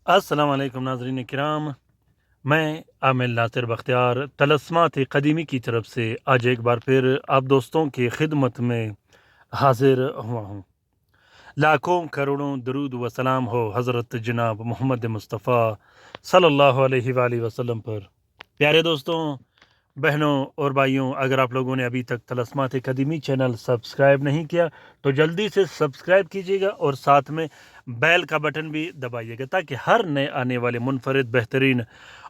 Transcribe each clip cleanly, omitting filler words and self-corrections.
السلام علیکم ناظرین کرام، میں عامل ناصر بختیار طلسمات قدیمی کی طرف سے آج ایک بار پھر آپ دوستوں کی خدمت میں حاضر ہوا ہوں۔ لاکھوں کروڑوں درود و سلام ہو حضرت جناب محمد مصطفیٰ صلی اللہ علیہ وآلہ وسلم پر۔ پیارے دوستوں، بہنوں اور بھائیوں، اگر آپ لوگوں نے ابھی تک طلسمات قدیمی چینل سبسکرائب نہیں کیا تو جلدی سے سبسکرائب کیجیے گا اور ساتھ میں بیل کا بٹن بھی دبائیے گا تاکہ ہر نئے آنے والے منفرد بہترین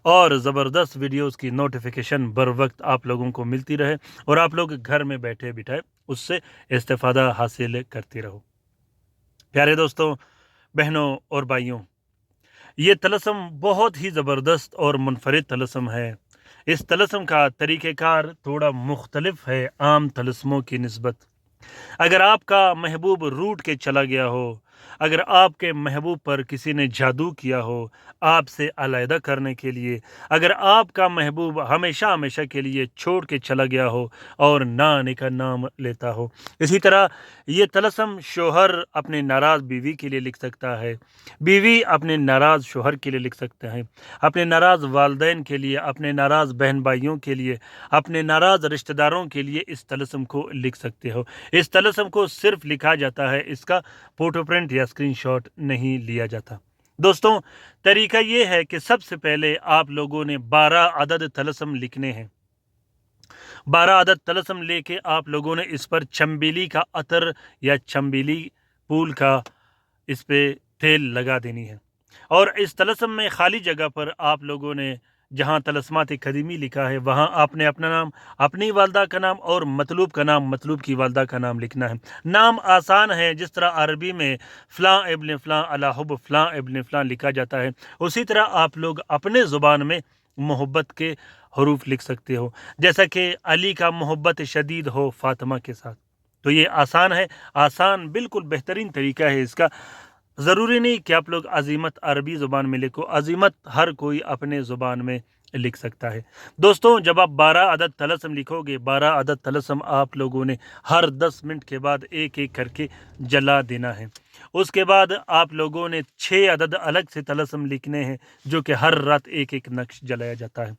اور زبردست ویڈیوز کی نوٹیفیکیشن بر وقت آپ لوگوں کو ملتی رہے اور آپ لوگ گھر میں بیٹھے بٹھائے اس سے استفادہ حاصل کرتے رہو۔ پیارے دوستوں، بہنوں اور بھائیوں، یہ طلسم بہت ہی زبردست اور منفرد طلسم ہے۔ اس طلسم کا طریقہ کار تھوڑا مختلف ہے عام طلسموں کی نسبت۔ اگر آپ کا محبوب روٹ کے چلا گیا ہو، اگر آپ کے محبوب پر کسی نے جادو کیا ہو آپ سے علیحدہ کرنے کے لیے، اگر آپ کا محبوب ہمیشہ ہمیشہ کے لیے چھوڑ کے چلا گیا ہو اور نہ آنے کا نام لیتا ہو، اسی طرح یہ طلسم شوہر اپنے ناراض بیوی کے لیے لکھ سکتا ہے، بیوی اپنے ناراض شوہر کے لیے لکھ سکتے ہیں، اپنے ناراض والدین کے لیے، اپنے ناراض بہن بھائیوں کے لیے، اپنے ناراض رشتہ داروں کے لیے اس طلسم کو لکھ سکتے ہو۔ اس طلسم کو صرف لکھا جاتا ہے، اس کا فوٹو پرنٹ یا اسکرین شاٹ نہیں لیا جاتا۔ دوستوں، طریقہ یہ ہے کہ سب سے پہلے آپ لوگوں نے 12 عدد طلسم لکھنے ہیں۔ 12 عدد طلسم لے کے آپ لوگوں نے اس پر چمبیلی کا عطر یا چمبیلی پھول کا اس پہ تیل لگا دینی ہے، اور اس طلسم میں خالی جگہ پر آپ لوگوں نے جہاں طلسمات قدیمی لکھا ہے وہاں آپ نے اپنا نام، اپنی والدہ کا نام اور مطلوب کا نام، مطلوب کی والدہ کا نام لکھنا ہے۔ نام آسان ہے، جس طرح عربی میں فلاں ابن فلاں علی حب فلاں ابن فلاں لکھا جاتا ہے، اسی طرح آپ لوگ اپنے زبان میں محبت کے حروف لکھ سکتے ہو، جیسا کہ علی کا محبت شدید ہو فاطمہ کے ساتھ۔ تو یہ آسان ہے، آسان بالکل بہترین طریقہ ہے اس کا۔ ضروری نہیں کہ آپ لوگ عظیمت عربی زبان میں لکھو، عظیمت ہر کوئی اپنے زبان میں لکھ سکتا ہے۔ دوستوں، جب آپ 12 عدد طلسم لکھو گے، 12 عدد طلسم آپ لوگوں نے ہر 10 منٹ کے بعد ایک ایک کر کے جلا دینا ہے۔ اس کے بعد آپ لوگوں نے 6 عدد الگ سے طلسم لکھنے ہیں جو کہ ہر رات ایک ایک نقش جلایا جاتا ہے۔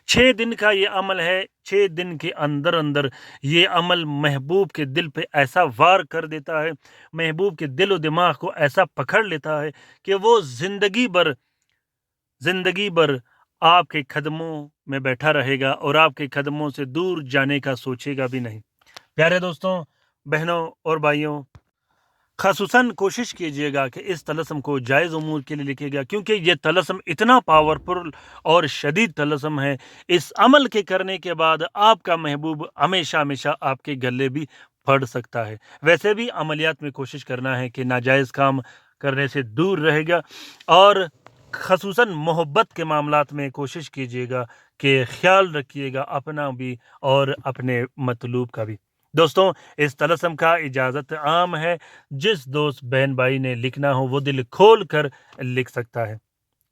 6 دن کا یہ عمل ہے، 6 دن کے اندر اندر یہ عمل محبوب کے دل پہ ایسا وار کر دیتا ہے، محبوب کے دل و دماغ کو ایسا پکڑ لیتا ہے کہ وہ زندگی بھر آپ کے قدموں میں بیٹھا رہے گا اور آپ کے قدموں سے دور جانے کا سوچے گا بھی نہیں۔ پیارے دوستوں، بہنوں اور بھائیوں، خصوصاً کوشش کیجیے گا کہ اس طلسم کو جائز امور کے لیے لکھے گا، کیونکہ یہ طلسم اتنا پاورفل اور شدید طلسم ہے۔ اس عمل کے کرنے کے بعد آپ کا محبوب ہمیشہ ہمیشہ آپ کے گلے بھی پڑ سکتا ہے۔ ویسے بھی عملیات میں کوشش کرنا ہے کہ ناجائز کام کرنے سے دور رہے گا، اور خصوصاً محبت کے معاملات میں کوشش کیجیے گا کہ خیال رکھیے گا اپنا بھی اور اپنے مطلوب کا بھی۔ دوستوں، اس طلسم کا اجازت عام ہے، جس دوست بہن بھائی نے لکھنا ہو وہ دل کھول کر لکھ سکتا ہے۔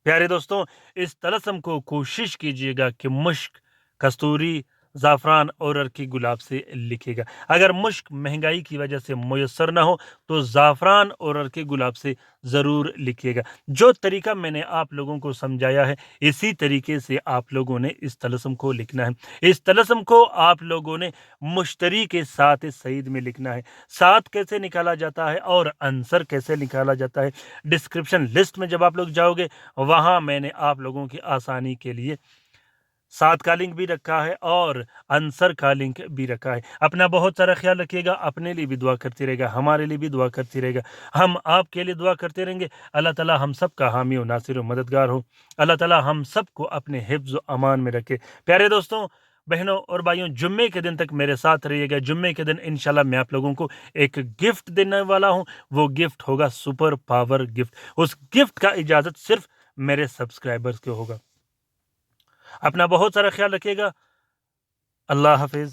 پیارے دوستوں، اس طلسم کو کوشش کیجیے گا کہ مشک، کستوری، زعفران اور ارکی گلاب سے لکھے گا۔ اگر مشک مہنگائی کی وجہ سے میسر نہ ہو تو زعفران اور ارکی گلاب سے ضرور لکھیے گا۔ جو طریقہ میں نے آپ لوگوں کو سمجھایا ہے اسی طریقے سے آپ لوگوں نے اس طلسم کو لکھنا ہے۔ اس طلسم کو آپ لوگوں نے مشتری کے ساتھ سعید میں لکھنا ہے۔ ساتھ کیسے نکالا جاتا ہے اور عنصر کیسے نکالا جاتا ہے، ڈسکرپشن لسٹ میں جب آپ لوگ جاؤ گے وہاں میں نے آپ لوگوں کی آسانی کے لیے ساتھ کا لنک بھی رکھا ہے اور عنصر کا لنک بھی رکھا ہے۔ اپنا بہت سارا خیال رکھیے گا، اپنے لیے بھی دعا کرتے رہے گا، ہمارے لیے بھی دعا کرتے رہے گا، ہم آپ کے لیے دعا کرتے رہیں گے۔ اللہ تعالی ہم سب کا حامی و ناصر و مددگار ہو، اللہ تعالی ہم سب کو اپنے حفظ و امان میں رکھے۔ پیارے دوستوں، بہنوں اور بھائیوں، جمعے کے دن تک میرے ساتھ رہیے گا۔ جمعے کے دن انشاءاللہ میں آپ لوگوں کو ایک گفٹ دینے والا ہوں، وہ گفٹ ہوگا سپر پاور گفٹ۔ اس گفٹ کا اجازت صرف میرے سبسکرائبرز کے ہوگا۔ اپنا بہت سارا خیال رکھیے گا۔ اللہ حافظ۔